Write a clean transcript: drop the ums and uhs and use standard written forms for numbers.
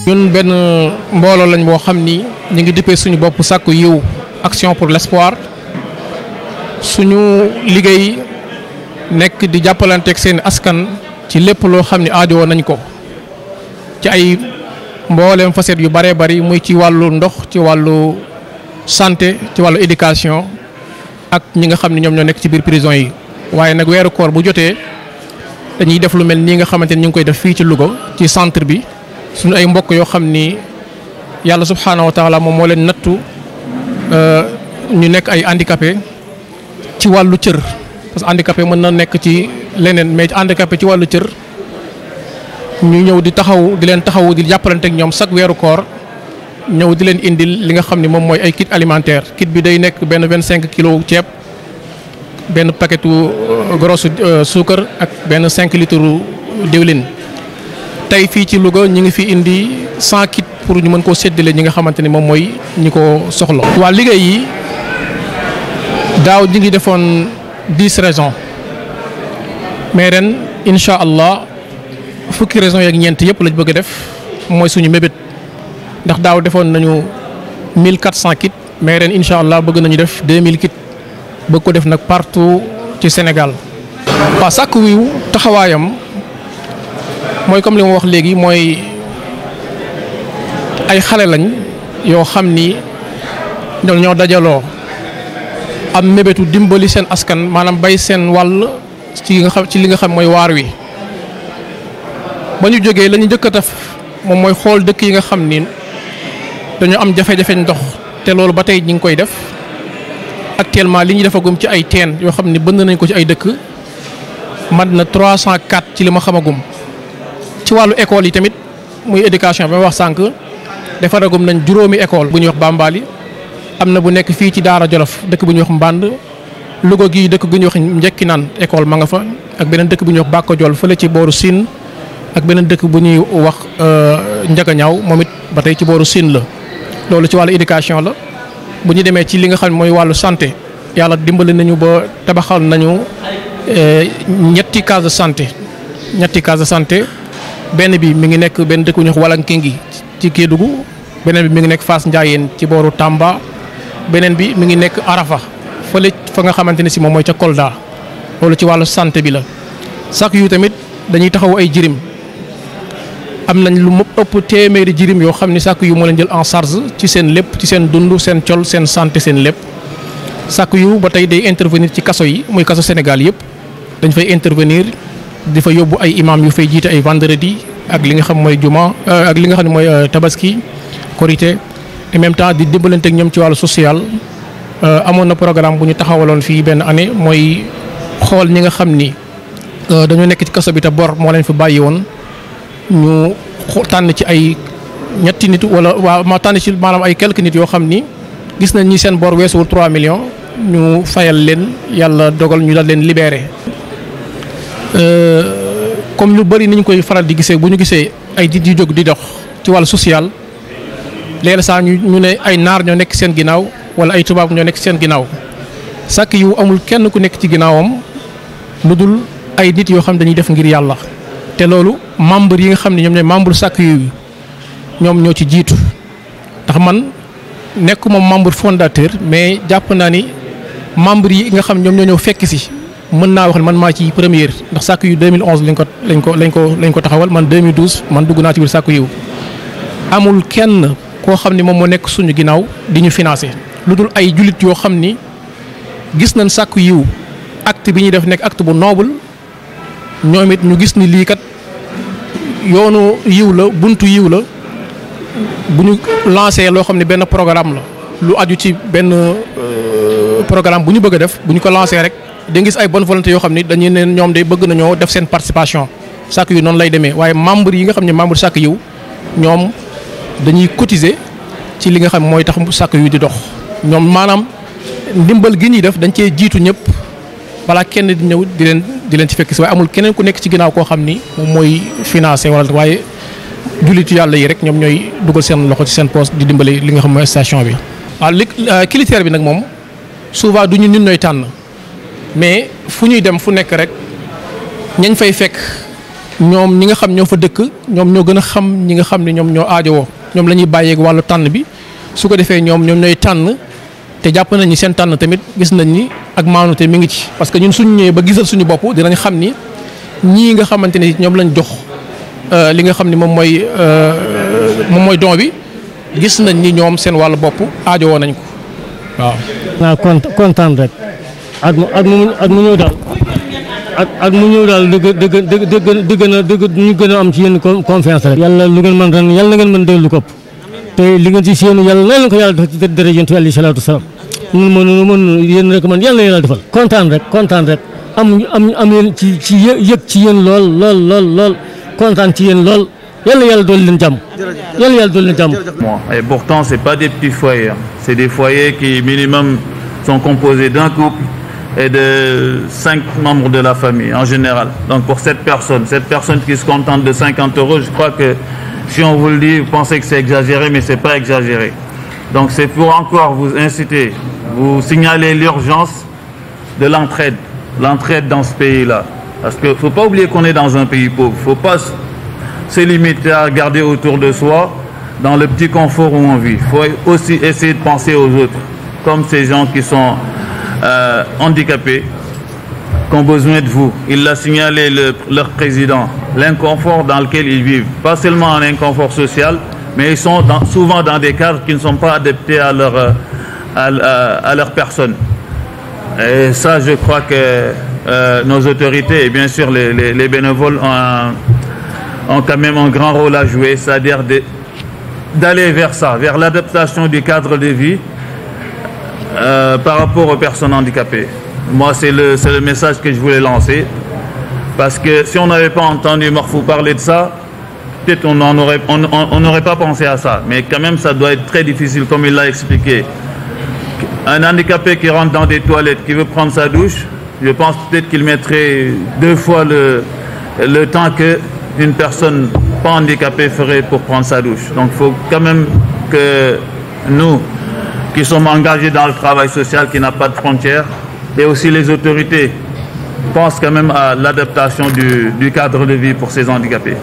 ñun benn mbooloo lañ boo xam ni ñu ngi dippee suñu bopp Sakku Yiw action pour l'espoir suñu liggéey nekk di jàppalanteeg seen askan ci lépp loo xam ni aajowoo nañ ko ci ay mbooleem facette yu bëree bëri muy ci wàllu ndox ci wàllu santé ci wàllu éducation ak ñi nga xam ne ñoom ñoo nekk ci biir prison yi. waaye nag weeru koor bu jotee dañuy def lu mel nii nga xamante ni ñu ngi koy def fii ci Louga ci centre bi suñu ay mbokk yoo xam ni yàlla subhaanahu wa taala moom moo leen nattu ñu nekk ay handicapé ci wàllu cër parce que handicapé mën na nekk ci leneen mais handicapé ci wàllu cër ñu ñëw di leen taxawu di jàppalante ak ñoom chaque weeru koor ñëw di leen indil li nga xam ni moom mooy ay kit alimentaire kit bi day nekk benn 25 kilos ceeb benn paquetu grosse suukar ak benn 5 litres diwlin tey fii ci Louga ñi ngi fi indi 100 kit pour ñu mën koo séddale ñi nga xamante ni moom mooy ñi ko soxla. waa liggéey yi daaw ñi ngi defoon 10 régions mais ren incha allah fukki régions yeeg ñeent yëpp lañ bëgg a def mooy suñu mébét ndax daaw defoon nañu 1400 kit mais ren incha allah bëgg nañu def 2000 kit bëgg ko def nag partout ci Sénégal. waaw Sakku Yiw taxawaayam mooy comme li ma wax léegi mooy ay xale lañ yoo xam ni ñoo dajaloo am mébétu dimbali seen askan maanaam bay seen wàll ci li nga xam mooy waar wi. ba ñu jógee la ñu njëkk a def moom mooy xool dëkk yi nga xam ni dañoo am jafe-jafe ndox te loolu ba tey ñi ngi koy def actuellement li ñu defagum ci ay teen yoo xam ni bënd nañ ko ci ay dëkk mat na 304 ci li ma xamagum. ci wàllu école yi tamit muy éducation ba ma wax sànq defaragum nañ juróomi école bu ñuy wax Bambali am na bu nekk fii ci Daara Jolof dëkk bu ñuy wax Mband Louga gii dëkk bu ñuy wax Njekki naan école ma nga fa ak beneen dëkk bu ñuy wax Bàkko Jol fële ci booru Sine ak beneen dëkk bu ñuy wax Njagañaaw moom it ba tey ci booru Sine la. loolu ci wàllu éducation la bu ñu demee ci li nga xam ne mooy wàllu santé yàlla dimbali nañu ba tabaxal nañu ñetti case de santé benn bi mi ngi nekk benn dëkk bu ñuy wax Walankengi ci Kédougou beneen bi mi ngi nekk Fass Ndiayeen ci booru Tamba beneen bi mi ngi nekk Arafa fële fa nga xamante ne si moom mooy ca Kolda loolu ci wàllu santé bi la. Sakku Yiw tamit dañuy taxaw ay jirim am nañ lu mu ëpp téeméeri jirim yoo xam ni Sakku Yiw moo leen jël en charge ci seen lépp ci seen dund seen col seen santé seen lépp. Sakku Yiw ba tey day intervenir ci kaso yi muy kaso Sénégal yëpp dañ fay intervenir di fa yóbbu ay imam yu fay jiite ay vendredi ak li nga xam mooy juma ak li nga xam ne mooy tabaski korité en même temps di dimbalante ak ñoom ci wàllu social. amoon na programme bu ñu taxawaloon fii benn année mooy xool ñi nga xam ni dañoo nekk ci kaso bi te bor moo leen fi bàyyi woon ñu tànn ci ay ñetti nit wala waa ma tànn ci maanaam ay quelques nit yoo xam ni gis nañ ñi seen bor weesuwul 3 millions ñu fayal leen yàlla dogal ñu daal leen libéré. comme lu bari ni ñu koy faral di gisee bu ñu gisee ay nit yu jóg di dox ci wàllu social léeg-léeg saa ñu ne ay naar ñoo nekk seen ginnaaw wala ay tubaab ñoo nekk seen ginnaaw Sakku Yiw amul kenn ku nekk ci ginnaawam lu dul ay nit yoo xam dañuy def ngir yàlla te loolu membre yi nga xam ne ñoom ñooy membre Sakku Yiw ñoom ñoo ci jiitu ndax man nekkuma membre fondateur mais jàpp naa ni membre yi nga xam ñoom ñoo ñëw fekk si mën naa wax ne man maa ci première ndax Sakku Yiw 2011 lañ ko taxawal man 2012 man dugg naa ci biir Sakku Yiw amul kenn koo xam ni moom moo nekk suñu ginnaaw di ñu financé lu dul ay jullit yoo xam ni gis nañ Sakku Yiw acte bi ñuy def nekk acte bu noble ñoom it ñu gis ni lii kat yoonu yiw la buntu yiw la bu ñu lancé loo xam ne benn programme la lu aju ci benn programme bu ñu bëgg a def bu ñu ko lancé rek da gis ay bonne volonté yoo xam ni dañuy ne ñoom day bëgg nañoo def seen participation Sakku Yiw noonu lay demee waaye membre yi nga xam ne membre Sakku Yiw ñoom dañuy cotiser ci li nga xam mooy tax Sakku Yiw di dox ñoom maanaam ndimbal gi ñuy def dañ cee jiitu ñëpp balaa kenn di ñëw di leen ci fekk si waaye amul keneen ku nekk ci ginnaaw koo xam ni moom mooy financé wala waaye jullitu yàlla yi rek ñoom ñooy dugal seen loxo ci seen poste di dimbali li nga xam mooy station bi. waaw li critère bi nag moom souvent du ñu ñun ñooy tànn mais fu ñuy dem fu nekk rek ñañ fay fekk ñoom ñi nga xam ñoo fa dëkk ñoom ñoo gën a xam ñi nga xam ne ñoom ñoo aajowoo ñoom la ñuy bàyyeeg wàllu tànn bi su ko defee ñoom ñooy tànn te jàpp nañ ni seen tànn tamit gis nañ ni ak maanute mi ngi ci. parce que ñun suñu ñëwee ba gisal suñu bopp dinañ xam ni ñii nga xamante ni ñoom lañ jox li nga xam ni moom mooy don bi gis nañ ni ñoom seen wàllu bopp aajowoo nañ ko waaw. waaw kontaan rek at mu ñëw daal. ak mu ñëw daal dëgg ñu gën a am ci yéen confiance rek. yàlla lu ngeen mën ren yàlla na ngeen mën déglu ko te li ngeen ci séenu yàlla na leen ko yàlla def ci dara yonent bi alayhi salaatu wasalaam ñun mën yéen rek man yàlla yàlla defal. kontaan rek am yéen ci yëg ci yéen lool kontaan ci yéen lool yàlla dool leen jàmm. yàlla dool leen jàmm. Et pourtant c'est pas des petits foyers, c'est des foyers qui minimum sont composés d'un couple et de 5 membres de la famille en général. Donc pour cette personne qui se contente de 50 €, je crois que si on vous le dit, vous pensez que c'est exagéré, mais c'est pas exagéré. Donc c'est pour encore vous inciter, vous signaler l'urgence de l'entraide dans ce pays-là. Parce qu'il ne faut pas oublier qu'on est dans un pays pauvre. Il ne faut pas se limiter à regarder autour de soi dans le petit confort où on vit. Il faut aussi essayer de penser aux autres, comme ces gens qui sont handicapés, qui ont besoin de vous. Il l'a signalé leur président, l'inconfort dans lequel ils vivent. Pas seulement un inconfort social, mais ils sont souvent dans des cadres qui ne sont pas adaptés à leur personne. Et ça, je crois que nos autorités et bien sûr les bénévoles ont quand même un grand rôle à jouer, c'est-à-dire d'aller vers ça, vers l'adaptation du cadre de vie par rapport aux personnes handicapées. Moi, c'est le message que je voulais lancer. Parce que si on n'avait pas entendu Morphou parler de ça, peut-être on n'aurait pas pensé à ça. Mais quand même, ça doit être très difficile, comme il l'a expliqué. Un handicapé qui rentre dans des toilettes, qui veut prendre sa douche, je pense peut-être qu'il mettrait 2 fois le temps qu'une personne pas handicapée ferait pour prendre sa douche. Donc il faut quand même que nous, qui sommes engagés dans le travail social qui n'a pas de frontières, et aussi les autorités, pensent quand même à l'adaptation du cadre de vie pour ces handicapés.